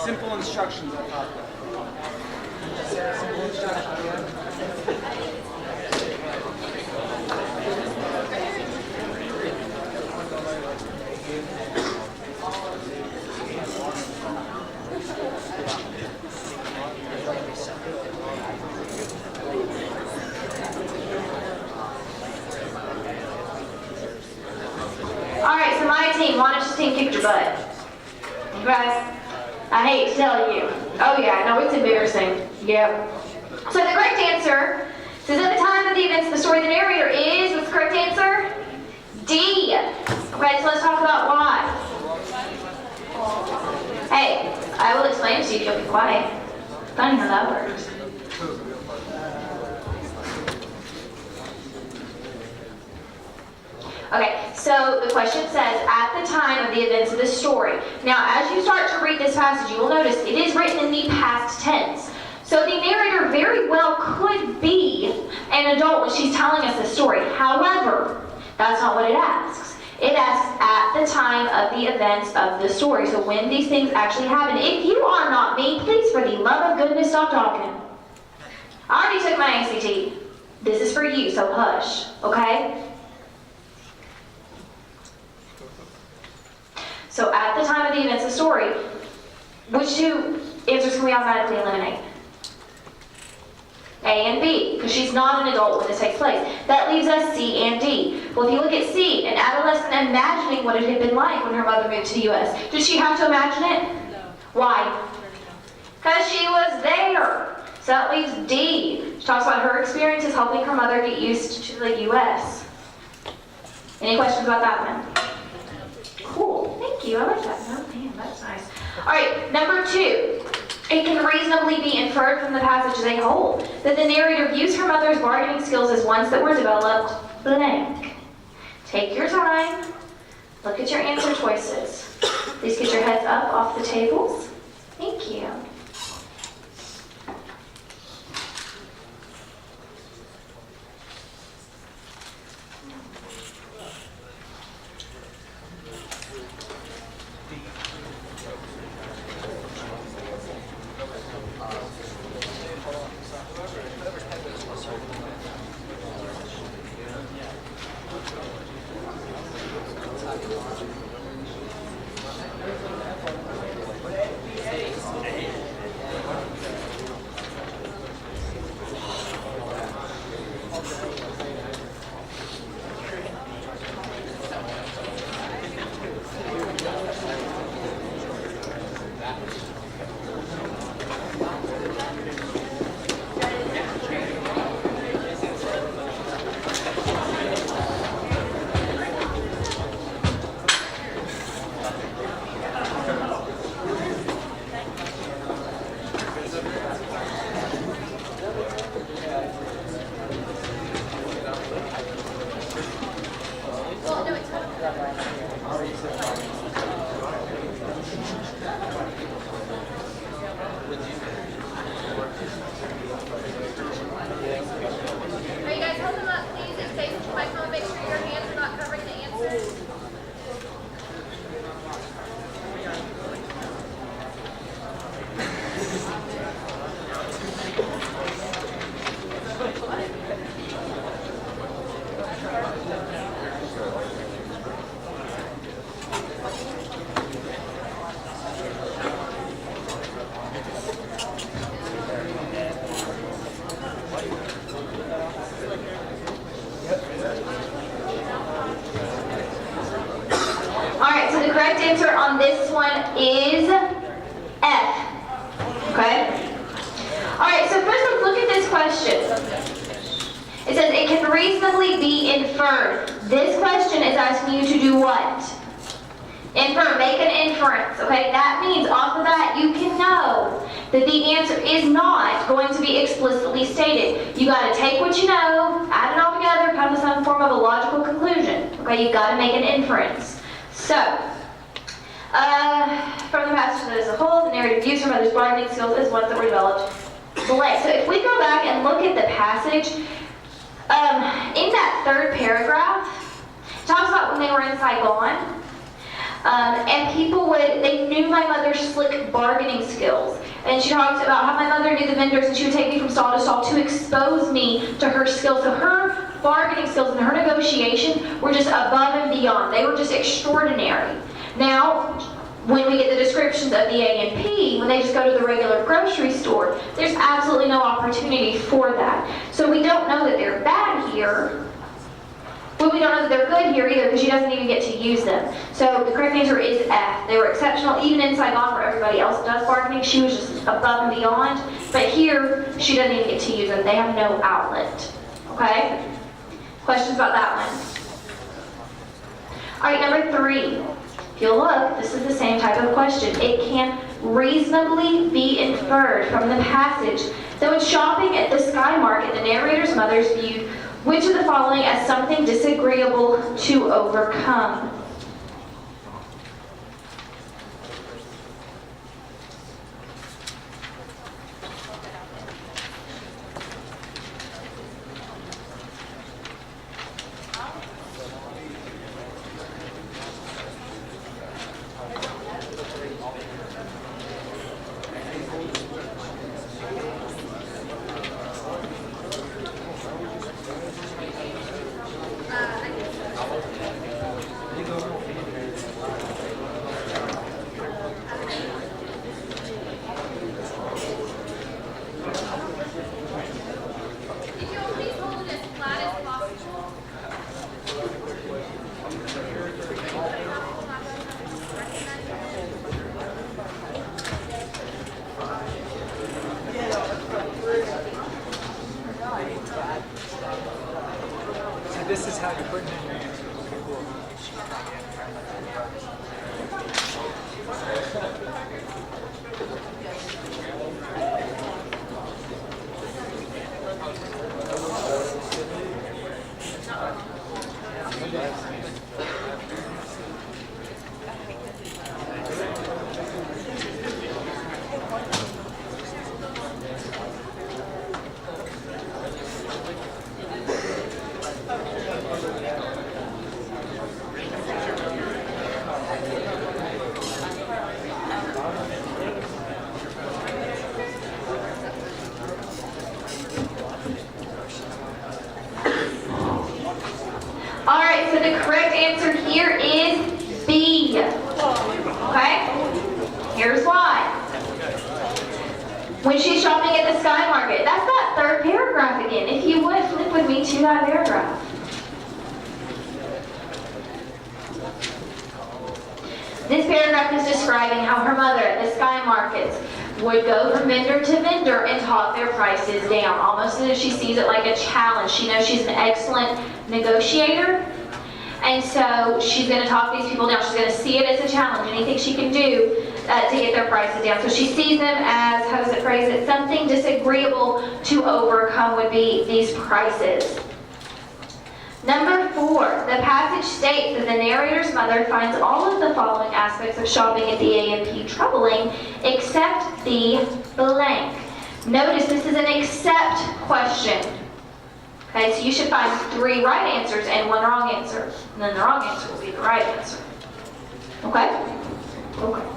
Simple instructions, I thought. Simple instructions, yeah. Alright, so my team, Monish's team kicked your butt. You guys, I hate to tell you. Oh yeah, no, it's embarrassing. Yep. So the correct answer says at the time of the events of the story, the narrator is, what's the correct answer? D. Okay, so let's talk about why. Hey, I will explain it to you if you'll be quiet. Funny how that works. Okay, so the question says, at the time of the events of the story. Now, as you start to read this passage, you will notice it is written in the past tense. So the narrator very well could be an adult when she's telling us the story. However, that's not what it asks. It asks at the time of the events of the story. So when these things actually happen. If you are not me, please, for the love of goodness, stop talking. I already took my ACT. This is for you, so hush, okay? So at the time of the events of the story, which two answers can we automatically eliminate? A and B, because she's not an adult when this takes place. That leaves us C and D. Well, if you look at C, an adolescent imagining what it had been like when her mother moved to the U.S. Did she have to imagine it? No. Why? Because she was there. So that leaves D. She talks about her experiences helping her mother get used to the U.S. Any questions about that one? Cool, thank you, I like that. Oh man, that's nice. All right, number 2. It can reasonably be inferred from the passage as a whole that the narrator views her mother's bargaining skills as ones that were developed blank. Take your time, look at your answer choices. Please get your heads up off the tables. Thank you. Correct answer on this one is F. Okay? Alright, so first let's look at this question. It says it can reasonably be inferred. This question is asking you to do what? Infer, make an inference. Okay, that means off of that you can know that the answer is not going to be explicitly stated. You got to take what you know, add it all together, come to some form of a logical conclusion. Okay, you've got to make an inference. So, from the passage as a whole, the narrative views her mother's bargaining skills as ones that were developed below. So if we go back and look at the passage, in that third paragraph, it talks about when they were in Saigon. And people they knew my mother's slick bargaining skills. And she talked about how my mother knew the vendors and she would take me from stall to stall to expose me to her skills. So her bargaining skills and her negotiation were just above and beyond. They were just extraordinary. Now, when we get the descriptions of the A&P, when they just go to the regular grocery store, there's absolutely no opportunity for that. So we don't know that they're bad here, but we don't know that they're good here either because she doesn't even get to use them. So the correct answer is F. They were exceptional even in Saigon where everybody else does bargaining. She was just above and beyond. But here, she doesn't even get to use them. They have no outlet. Okay? Questions about that one? All right, number 3. If you look, this is the same type of question. It can reasonably be inferred from the passage that when shopping at the Sky Market, the narrator's mother's viewed which of the following as something disagreeable to overcome? This is how you're putting in your answer. Okay, cool. All right, so the correct answer here is B. Okay? Here's why. When she's shopping at the Sky Market. That's that third paragraph again. If you would, flip with me to that paragraph. This paragraph is describing how her mother at the Sky Markets would go from vendor to vendor and talk their prices down, almost as if she sees it like a challenge. She knows she's an excellent negotiator, and so she's going to talk these people down. She's going to see it as a challenge, anything she can do to get their prices down. So she sees them as, how does it phrase it, something disagreeable to overcome would be these prices. Number 4, the passage states that the narrator's mother finds all of the following aspects of shopping at the A&P troubling, except the blank. Notice this is an except question. Okay, so you should find 3 right answers and 1 wrong answer. And then the wrong answer will be the right answer. Okay? Okay.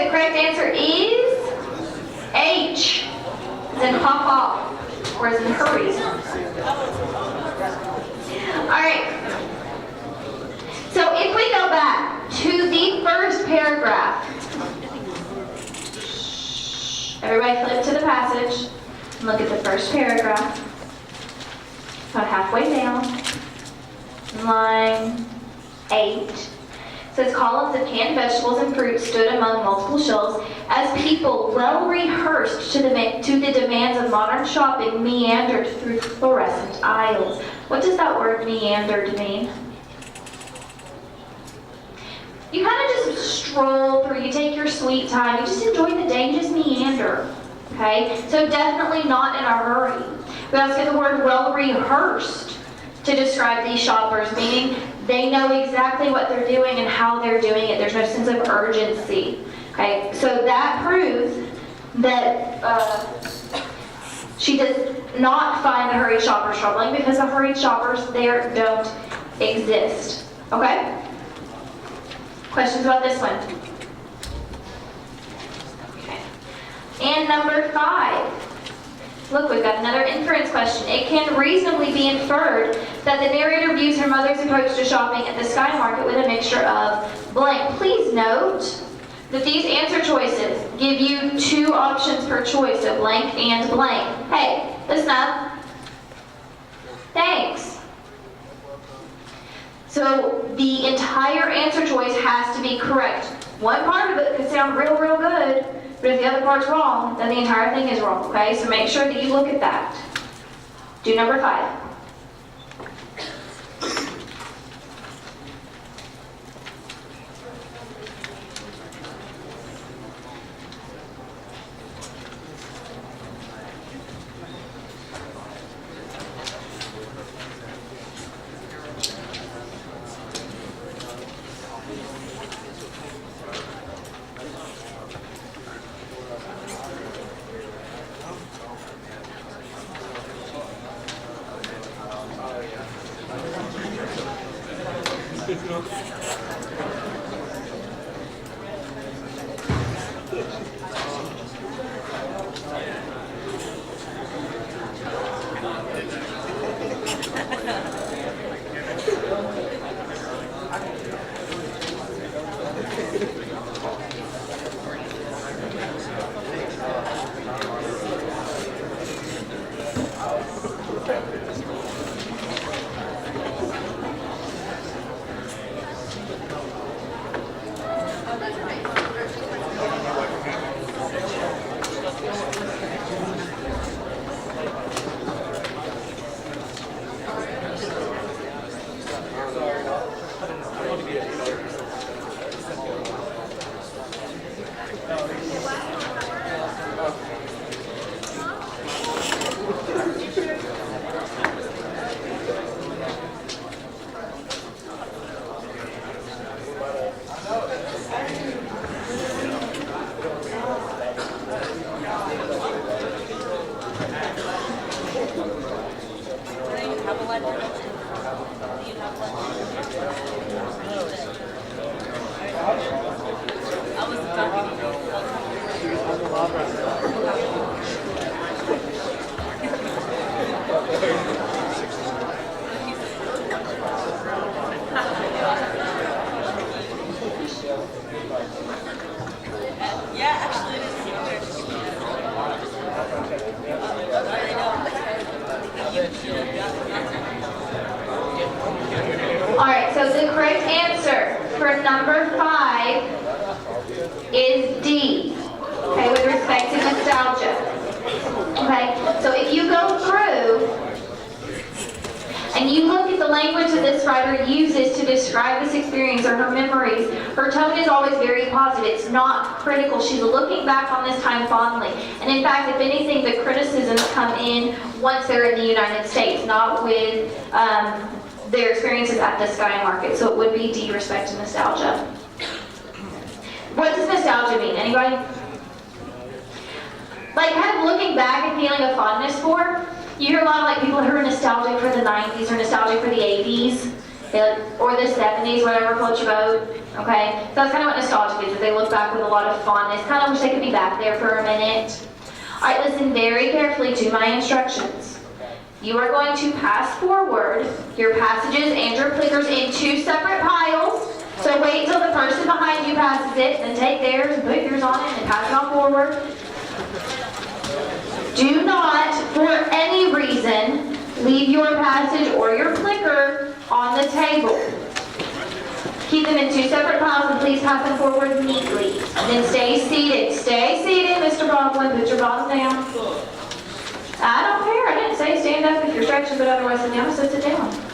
the correct answer is H, as in hop off, or as in hurry. All right. So if we go back to the first paragraph, everybody flip to the passage and look at the first paragraph. About halfway down, line 8. It says columns of canned vegetables and fruit stood among multiple shelves as people well rehearsed to the demands of modern shopping meandered through fluorescent aisles. What does that word meandered mean? You kind of just stroll through, you take your sweet time, you just enjoy the day, you just meander. Okay? So definitely not in a hurry. We also get the word well rehearsed to describe these shoppers, meaning they know exactly what they're doing and how they're doing it. There's no sense of urgency. Okay? So that proves that she does not find the hurried shoppers troubling because the hurried shoppers there don't exist. Okay? Questions about this one? Okay. And number 5. Look, we've got another inference question. It can reasonably be inferred that the narrator views her mother's approach to shopping at the Sky Market with a mixture of blank. Please note that these answer choices give you 2 options per choice, so blank and blank. Hey, listen up. Thanks. So the entire answer choice has to be correct. One part of it could sound real good, but if the other part's wrong, then the entire thing is wrong, okay? So make sure that you look at that. Do number 5. Alright, so the correct answer for number 5 is D. Okay, with respect to nostalgia. Okay, so if you go through and you look at the language that this writer uses to describe this experience or her memories, her tone is always very positive. It's not critical. She's looking back on this time fondly. And in fact, if anything, the criticisms come in once they're in the United States, not with their experiences at the Sky Market. So it would be D, respect to nostalgia. What does nostalgia mean? Anybody? Like kind of looking back and feeling a fondness for. You hear a lot of like people who are nostalgic for the 90s or nostalgic for the 80s, or the 70s, whatever, float your boat. Okay? So that's kind of what nostalgic is, that they look back with a lot of fondness. Kind of wish they could be back there for a minute. All right, listen very carefully to my instructions. You are going to pass forward your passages and your clickers in 2 separate piles. So wait until the person behind you passes it, then take theirs and put yours on it and pass it on forward. Do not, for any reason, leave your passage or your clicker on the table. Keep them in 2 separate piles and please pass them forward neatly. Then stay seated. Stay seated, Mr. Baldwin. Put your bottom down. I don't care. I didn't say stand up if you're stretching, but otherwise sit down, so sit down.